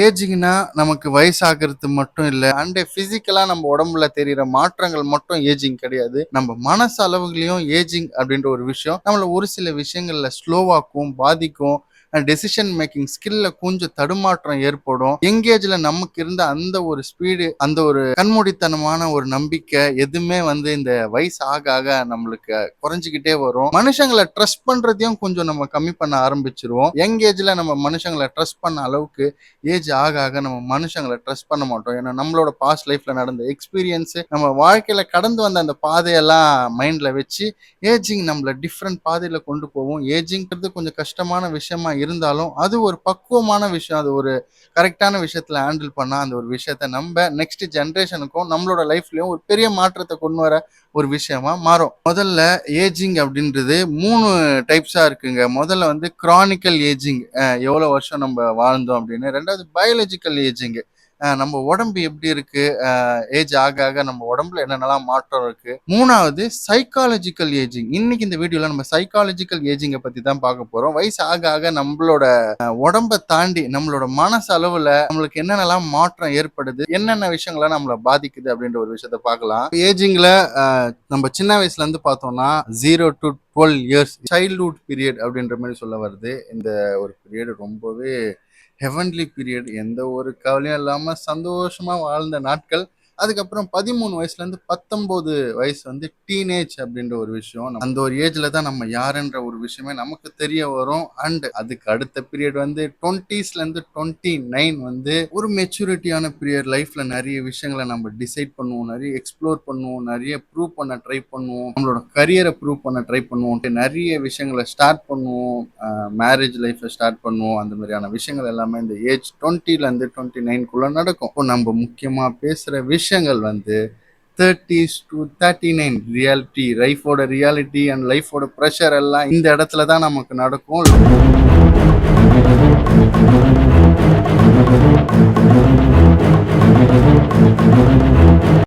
ஏஜிங்னா நமக்கு வயசாகிறது மட்டும் இல்ல. அண்ட் பிசிக்கலா நம்ம உடம்புல தெரியிற மாற்றங்கள் மட்டும் ஏஜிங் கிடையாது. நம்ம மனசு அளவுலயும் ஏஜிங் அப்படின்ற ஒரு விஷயம் நம்மள ஒரு சில விஷயங்கள்ல ஸ்லோவாக்கும், பாதிக்கும். டெசிஷன் மேக்கிங் ஸ்கில்ல கொஞ்சம் தடுமாற்றம் ஏற்படும். எங்கேஜ்ல நமக்கு இருந்த அந்த ஒரு ஸ்பீடு, அந்த ஒரு கண்மூடித்தனமான ஒரு நம்பிக்கை எதுவுமே இந்த வயசு ஆக ஆக நம்மளுக்கு குறைஞ்சுக்கிட்டே வரும். மனுஷங்கள ட்ரஸ்ட் பண்றதையும் கொஞ்சம் நம்ம கம்மி பண்ண ஆரம்பிச்சிருவோம். யங் ஏஜ்ல நம்ம மனுஷங்கள ட்ரஸ்ட் பண்ண அளவுக்கு ஏஜ் ஆக ஆக நம்ம மனுஷங்கள ட்ரஸ்ட் பண்ண மாட்டோம். ஏன்னா நம்மளோட பாஸ்ட் லைஃப்ல நடந்த எக்ஸ்பீரியன்ஸ், நம்ம வாழ்க்கையில கடந்து வந்த அந்த பாதையெல்லாம் மைண்ட்ல வச்சு ஏஜிங் நம்மள டிஃப்ரெண்ட் பாதையில கொண்டு போகும். ஏஜிங்கிறது கொஞ்சம் கஷ்டமான விஷயமா இருந்தாலும் அது ஒரு பக்குவமான விஷயம். அது ஒரு கரெக்டான விஷயத்துல ஹேண்டில் பண்ணா அந்த ஒரு விஷயத்த நம்ம நெக்ஸ்ட் ஜெனரேஷனுக்கும் நம்மளோட லைஃப்லயும் ஒரு பெரிய மாற்றத்தை கொண்டு வர ஒரு விஷயமா மாறும். முதல்ல ஏஜிங் அப்படின்றது 3 டைப்ஸா இருக்குங்க. முதல்ல கிரானிக்கல் ஏஜிங், எவ்வளவு வருஷம் நம்ம வாழ்ந்தோம் அப்படின்னு. ரெண்டாவது பயாலஜிக்கல் ஏஜிங், நம்ம உடம்பு எப்படி இருக்கு, ஏஜ் ஆக ஆக நம்ம உடம்புல என்னென்னலாம் மாற்றம் இருக்கு. மூணாவது சைக்காலஜிக்கல் ஏஜிங். இன்னைக்கு இந்த வீடியோல நம்ம சைக்காலஜிக்கல் ஏஜிங்கை பத்தி தான் பார்க்க போறோம். வயசு ஆக ஆக நம்மளோட உடம்பை தாண்டி நம்மளோட மனசு அளவுல நம்மளுக்கு என்னென்னலாம் மாற்றம் ஏற்படுது, என்னென்ன விஷயங்கள நம்மளை பாதிக்குது அப்படின்ற ஒரு விஷயத்த பார்க்கலாம். ஏஜிங்ல நம்ம சின்ன வயசுல இருந்து பார்த்தோம்னா 0 to 12 இயர்ஸ் சைல்ட்ஹுட் பீரியட் அப்படின்ற மாதிரி சொல்ல வருது. இந்த ஒரு பீரியட் ரொம்பவே ஹெவன்லி பீரியட். எந்த ஒரு கவலையும் இல்லாம சந்தோஷமா வாழ்ந்த நாட்கள். அதுக்கப்புறம் 13 வயசுல இருந்து 19 வயசு டீனேஜ் அப்படின்ற ஒரு விஷயம். அந்த ஒரு ஏஜ்ல தான் நம்ம யாருன்ற ஒரு விஷயமே நமக்கு தெரிய வரும். அண்ட் அதுக்கு அடுத்த பீரியட் 20ஸ்ல இருந்து 29 ஒரு மெச்சூரிட்டியான பீரியட். லைஃப்ல நிறைய விஷயங்களை நம்ம டிசைட் பண்ணுவோம், நிறைய எக்ஸ்ப்ளோர் பண்ணுவோம், நிறைய ப்ரூவ் பண்ண ட்ரை பண்ணுவோம், நம்மளோட கரியரை ப்ரூவ் பண்ண ட்ரை பண்ணுவோம், நிறைய விஷயங்களை ஸ்டார்ட் பண்ணுவோம், மேரேஜ் லைஃப்பை ஸ்டார்ட் பண்ணுவோம். அந்த மாதிரியான விஷயங்கள் எல்லாமே இந்த ஏஜ் 20ல இருந்து 29குள்ள நடக்கும். இப்போ நம்ம முக்கியமா பேசுற விஷயங்கள் 30s to 39 ரியாலிட்டி, லைஃபோட ரியாலிட்டி அண்ட் லைஃபோட ப்ரெஷர் எல்லாம் இந்த இடத்துல தான் நமக்கு நடக்கும்.